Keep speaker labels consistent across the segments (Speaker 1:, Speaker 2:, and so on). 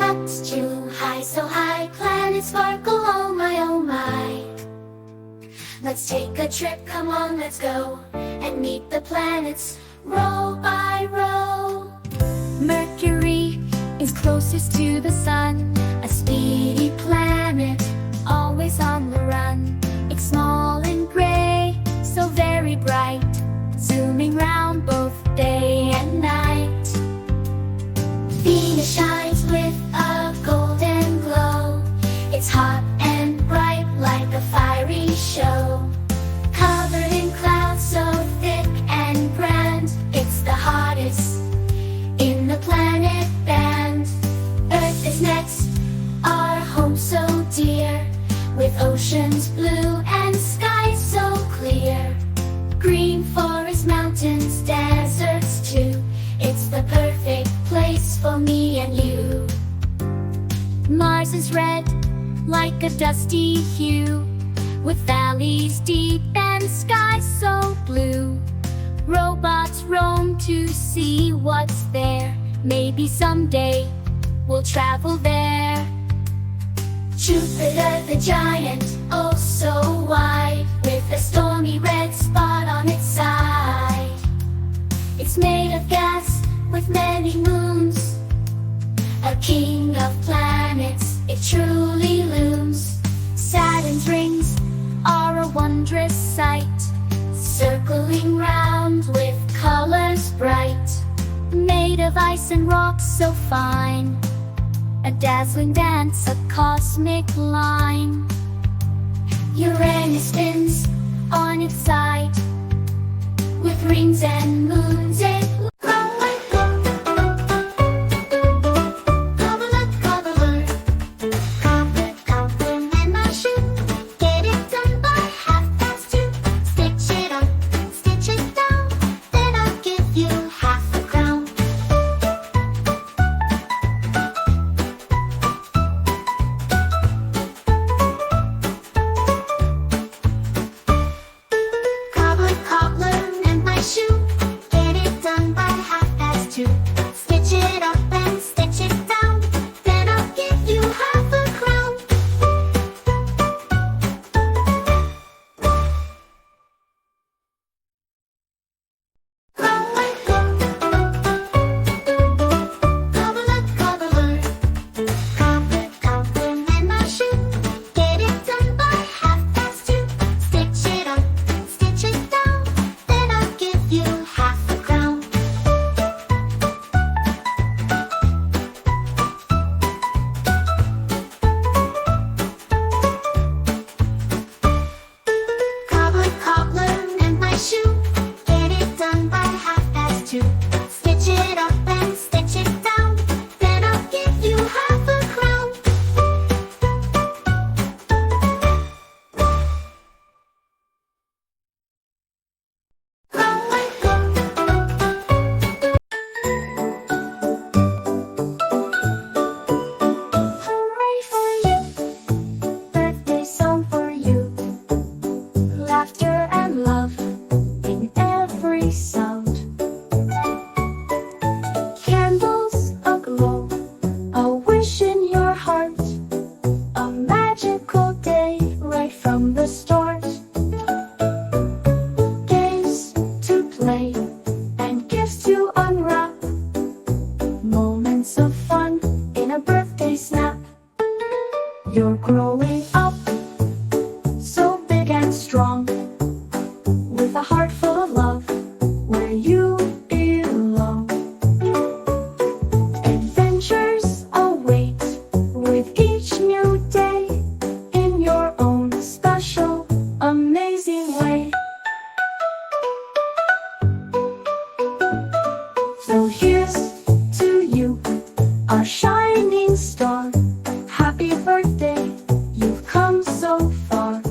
Speaker 1: up too high, so high. Planets sparkle, oh my, oh my. Let's take a trip, come on, let's go and meet the planets, row by row. Mercury is closest to the sun, a speedy planet, always on the run. It's small and gray, so very bright, zooming round both day and night. Venus shines with a golden glow. It's hot and bright like a fiery show. Covered in clouds so thick and grand, it's the hottest in the planet band. Earth is next, our home so dear, with oceans blue and skies so clear. Green forests, mountains, deserts too. It's the perfect place for me and you. Mars is red, like a dusty hue, with valleys deep and skies so blue. Robots roam to see what's there. Maybe someday we'll travel there. Jupiter the giant, oh so wide, with a stormy red spot on its side. It's made of gas with many moons, a king of planets, it truly looms. Saturn's rings are a wondrous sight, circling round with colors bright. Made of ice and rocks so fine, a dazzling dance, a cosmic line. Uranus spins on its side, with rings and moons it you're growing up, so big and strong, with a heart full of love, where you belong. Adventures await with each new day, in your own special, amazing way. So here's to you, our shining star. Happy birthday, you've come so far.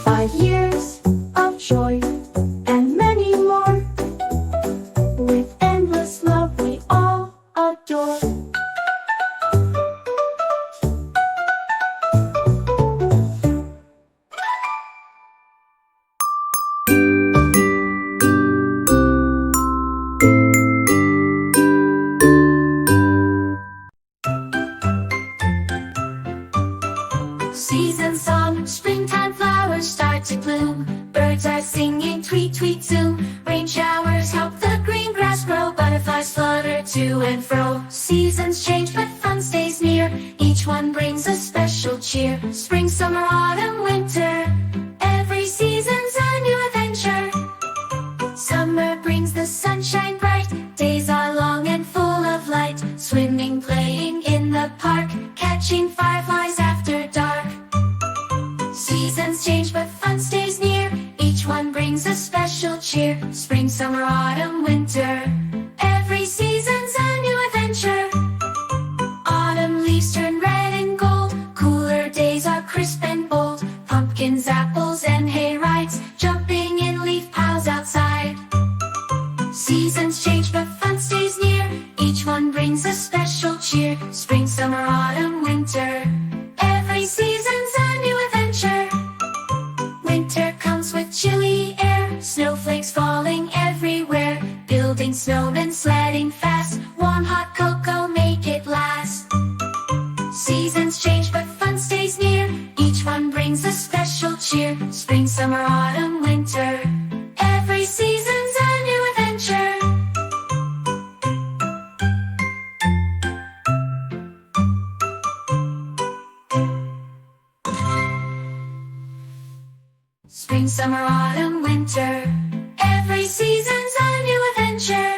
Speaker 1: 5 years of joy and many more, with endless love we all adore. soon. Rain showers help the green grass grow. Butterflies flutter to and fro. Seasons change but fun stays near. Each one brings a special cheer. Spring, summer, autumn, winter. Every season's a new adventure. Summer brings the sunshine bright. Days are long and full of light. Swimming, playing in the park. Catching fireflies after dark. Seasons change but fun stays near. Each one brings a special cheer. Spring, summer, autumn, winter. Every season's a new adventure. Autumn leaves turn red and gold. Cooler days are crisp and bold. Pumpkins, apples, and hay rides. Jumping in leaf piles outside. Seasons change but fun stays near. Each one brings a special cheer. Spring, summer, autumn, winter. Every season's a new adventure. Winter comes with chilly air. Snowflakes falling everywhere. Building snowmen, sledding fast. Warm hot cocoa, make it last. Seasons change but fun stays near. Each one brings a special cheer. Spring, summer, autumn, winter. Every season's a new adventure. Spring, summer, autumn, winter. Every season's a new adventure.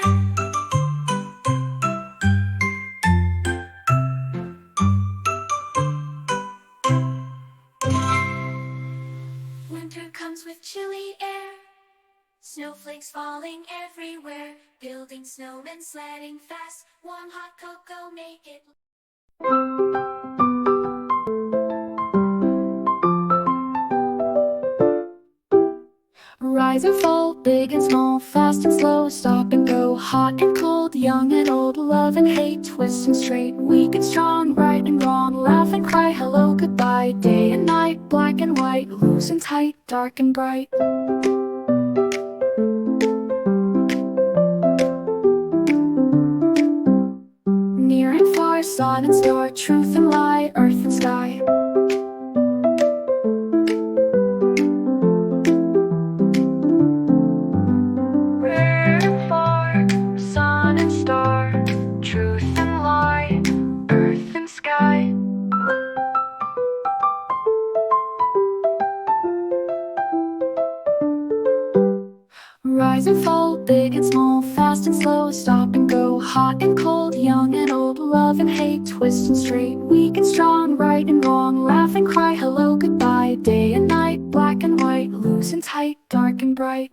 Speaker 1: Winter comes with chilly air. Snowflakes falling everywhere. Building snowmen, sledding fast. Warm hot cocoa, make it.
Speaker 2: Rise and fall, big and small, fast and slow, stop and go, hot and cold, young and old, love and hate, twist and straight, weak and strong, right and wrong, laugh and cry, hello, goodbye, day and night, black and white, loose and tight, dark and bright. Near and far, sun and star, truth and lie, earth and sky. Rise and fall, big and small, fast and slow, stop and go, hot and cold, young and old, love and hate, twist and straight, weak and strong, right and wrong, laugh and cry, hello, goodbye, day and night, black and white, loose and tight, dark and bright.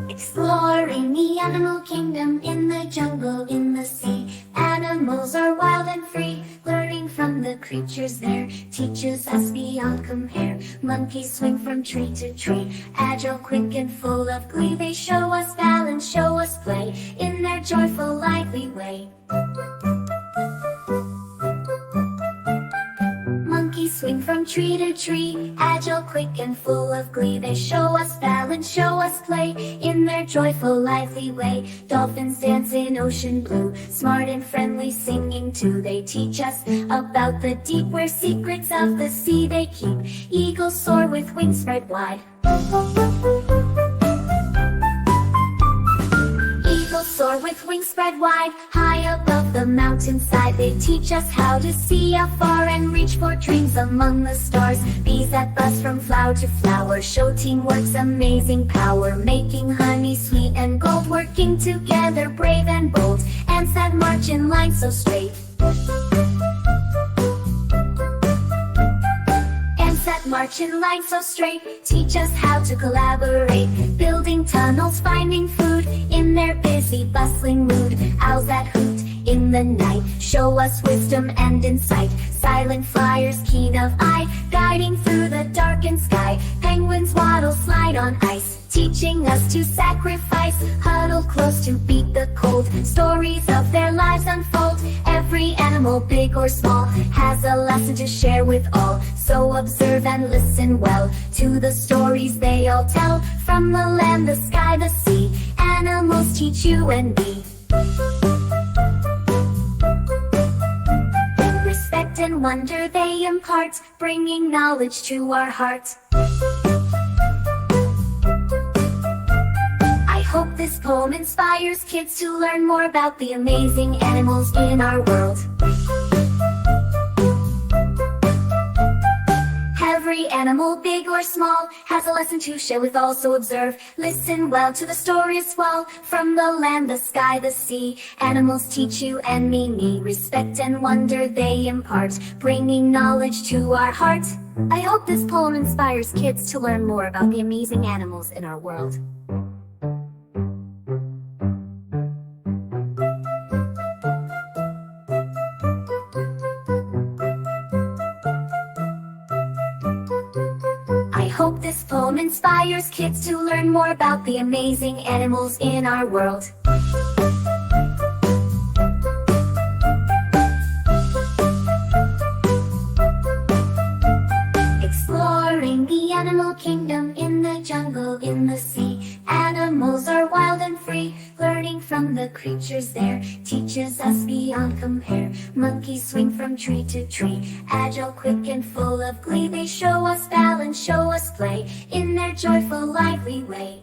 Speaker 1: Exploring the animal kingdom, in the jungle, in the sea. Animals are wild and free. Learning from the creatures there teaches us beyond compare. Monkeys swing from tree to tree, agile, quick, and full of glee. They show us balance, show us play, in their joyful, lively way. Monkeys swing from tree to tree, agile, quick, and full of glee. They show us balance, show us play, in their joyful, lively way. Dolphins dance in ocean blue, smart and friendly, singing too. They teach us about the deep, where secrets of the sea they keep. Eagles soar with wings spread wide. Eagles soar with wings spread wide, high above the mountainside. They teach us how to see afar and reach for dreams among the stars. Bees that buzz from flower to flower show teamwork's amazing power, making honey sweet and gold, working together brave and bold. Ants that march in line so straight. Ants that march in line so straight teach us how to collaborate, building tunnels, finding food in their busy, bustling mood. Owls that hoot in the night show us wisdom and insight. Silent flyers, keen of eye, guiding through the darkened sky. Penguins waddle, slide on ice, teaching us to sacrifice. Huddle close to beat the cold, stories of their lives unfold. Every animal, big or small, has a lesson to share with all. So observe and listen well to the stories they all tell. From the land, the sky, the sea, animals teach you and me. and wonder they impart, bringing knowledge to our hearts. I hope this poem inspires kids to learn more about the amazing animals in our world. Every animal, big or small, has a lesson to share with all, so observe. Listen well to the stories swell from the land, the sky, the sea. Animals teach you and me respect and wonder they impart, bringing knowledge to our heart. I hope this poem inspires kids to learn more about the amazing animals in our world. I hope this poem inspires kids to learn more about the amazing animals in our world. Exploring the animal kingdom, in the jungle, in the sea. Animals are wild and free, learning from the creatures there teaches us beyond compare. Monkeys swing from tree to tree, agile, quick, and full of glee. They show us balance, show us play, in their joyful, lively way.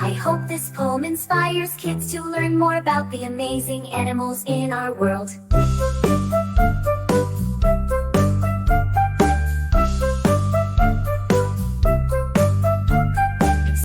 Speaker 1: I hope this poem inspires kids to learn more about the amazing animals in our world.